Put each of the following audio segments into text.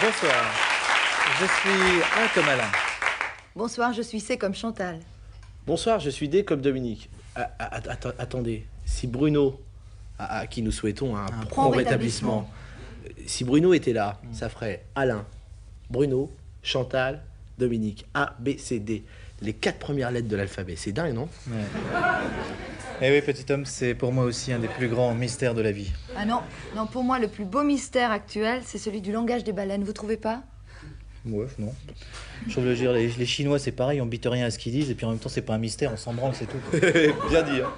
Bonsoir, je suis A comme Alain. Bonsoir, je suis C comme Chantal. Bonsoir, je suis D comme Dominique. Attendez, si Bruno, à qui nous souhaitons un prompt rétablissement, si Bruno était là, ça ferait Alain, Bruno, Chantal, Dominique. A, B, C, D. Les 4 premières lettres de l'alphabet. C'est dingue, non? Ouais. Eh oui, petit homme, c'est pour moi aussi un des plus grands mystères de la vie. Ah non, non, pour moi, le plus beau mystère actuel, c'est celui du langage des baleines, vous trouvez pas? Ouais, non. Je veux dire, les Chinois, c'est pareil, on bite rien à ce qu'ils disent, et puis en même temps, c'est pas un mystère, on s'en branle, c'est tout. Bien dit, hein.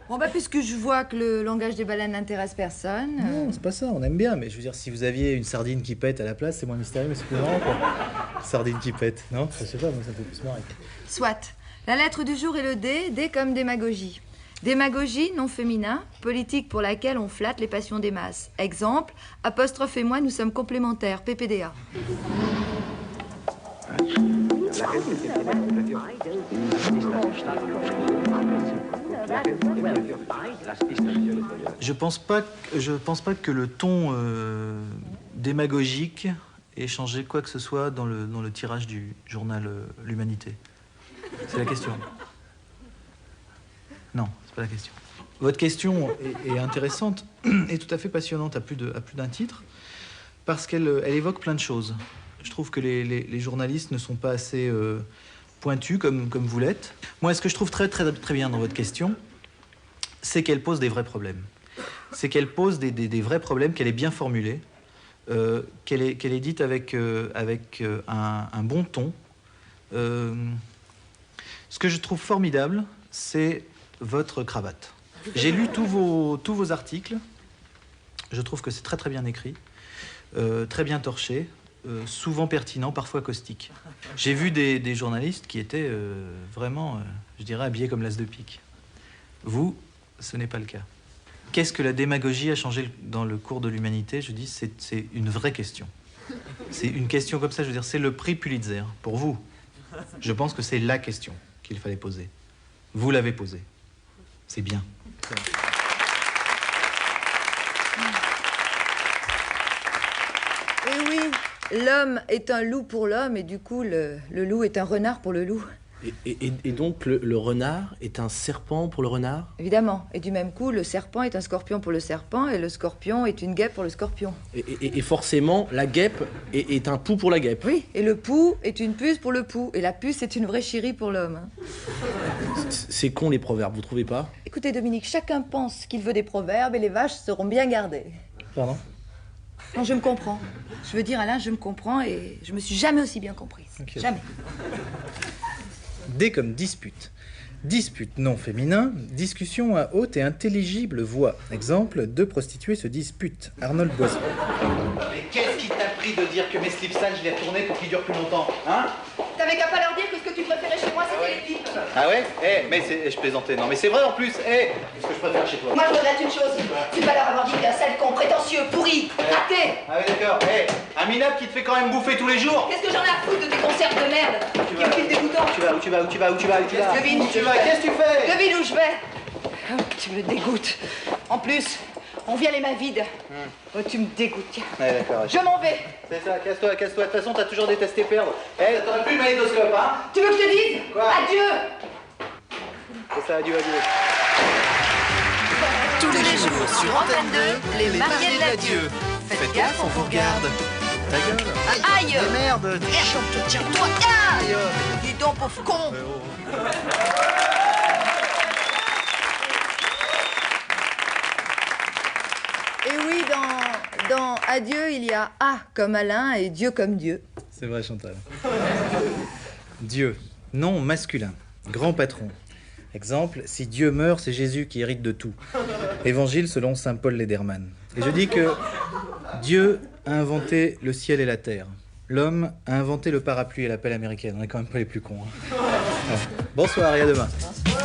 Bon, bah, puisque je vois que le langage des baleines n'intéresse personne... Non, c'est pas ça, on aime bien, mais je veux dire, si vous aviez une sardine qui pète à la place, c'est moins mystérieux, mais c'est plus marrant, quoi. Sardine qui pète, non? Je sais pas, moi, ça me fait plus marrer. Soit. La lettre du jour est le D, D comme démagogie. Démagogie, nom féminin, politique pour laquelle on flatte les passions des masses. Exemple, apostrophe et moi, nous sommes complémentaires, PPDA. Je pense pas que le ton démagogique ait changé quoi que ce soit dans le tirage du journal L'Humanité. C'est la question. Non, c'est pas la question. Votre question est intéressante et tout à fait passionnante à plus d'un titre, parce qu'elle évoque plein de choses. Je trouve que les journalistes ne sont pas assez pointus comme vous l'êtes. Moi, ce que je trouve très bien dans votre question, c'est qu'elle pose des vrais problèmes. C'est qu'elle pose des vrais problèmes, qu'elle est bien formulée, qu'elle est dite avec un bon ton. Ce que je trouve formidable, c'est votre cravate. J'ai lu tous vos articles. Je trouve que c'est très bien écrit, très bien torché, souvent pertinent, parfois caustique. J'ai vu des journalistes qui étaient vraiment, je dirais, habillés comme l'as de pique. Vous, ce n'est pas le cas. Qu'est-ce que la démagogie a changé dans le cours de l'humanité? Je dis, c'est une vraie question. C'est une question comme ça, je veux dire, c'est le prix Pulitzer. Pour vous, je pense que c'est la question qu'il fallait poser. Vous l'avez posée. C'est bien. Et oui, l'homme est un loup pour l'homme, et du coup, le loup est un renard pour le loup. Et donc, le renard est un serpent pour le renard? Évidemment. Et du même coup, le serpent est un scorpion pour le serpent, et le scorpion est une guêpe pour le scorpion. Et forcément, la guêpe est un pou pour la guêpe. Oui, et le pou est une puce pour le pou, et la puce est une vraie chérie pour l'homme. C'est con, les proverbes, vous trouvez pas? Écoutez, Dominique, chacun pense qu'il veut des proverbes, et les vaches seront bien gardées. Pardon? Non, je me comprends. Je veux dire, Alain, je me comprends, et je me suis jamais aussi bien comprise. Okay. Jamais. D comme dispute. Dispute, nom féminin, discussion à haute et intelligible voix. Exemple, deux prostituées se disputent. Arnold Boisson. Mais qu'est-ce qui t'a pris de dire que mes slips sales, je les retournais pour qu'ils durent plus longtemps, hein? T'avais qu'à pas leur dire que ce que tu préférais chez moi, c'était les pipes. Ah ouais? Mais je plaisantais. Non, mais c'est vrai en plus. Ce que je préfère chez toi. Moi, je regrette une chose. C'est pas leur avoir dit qu'un sale con, prétentieux, pourri, raté. Ah ouais, d'accord. Un minable qui te fait quand même bouffer tous les jours. Qu'est-ce que j'en ai à foutre de tes conserves de merde qui me filent dégoûtant? Où tu vas? Devine où tu vas? Qu'est-ce que tu fais? Devine où je vais. Oh, tu me dégoûtes. En plus, on vient les mains vides. Oh, tu me dégoûtes, tiens. Ouais, d'accord. Je m'en vais. C'est ça, casse-toi. De toute façon, t'as toujours détesté perdre. T'aurais plus le magnétoscope, hein? Tu veux que je te dise? Quoi? Adieu. C'est ça, adieu. Tous les jours sur Antenne 2, les mariés de l'adieu. Faites gaffe, on vous regarde. Ta gueule. Aïe. Mais merde. Tiens-toi. Aïe. Dis donc, pauvre con. Et oui, dans Adieu, il y a A comme Alain et Dieu comme Dieu. C'est vrai, Chantal. Dieu, nom masculin, grand patron. Exemple, si Dieu meurt, c'est Jésus qui hérite de tout. Évangile selon saint Paul Lederman. Et je dis que Dieu a inventé le ciel et la terre. L'homme a inventé le parapluie et la pelle américaine. On est quand même pas les plus cons. Hein. Bonsoir et à demain. Bonsoir.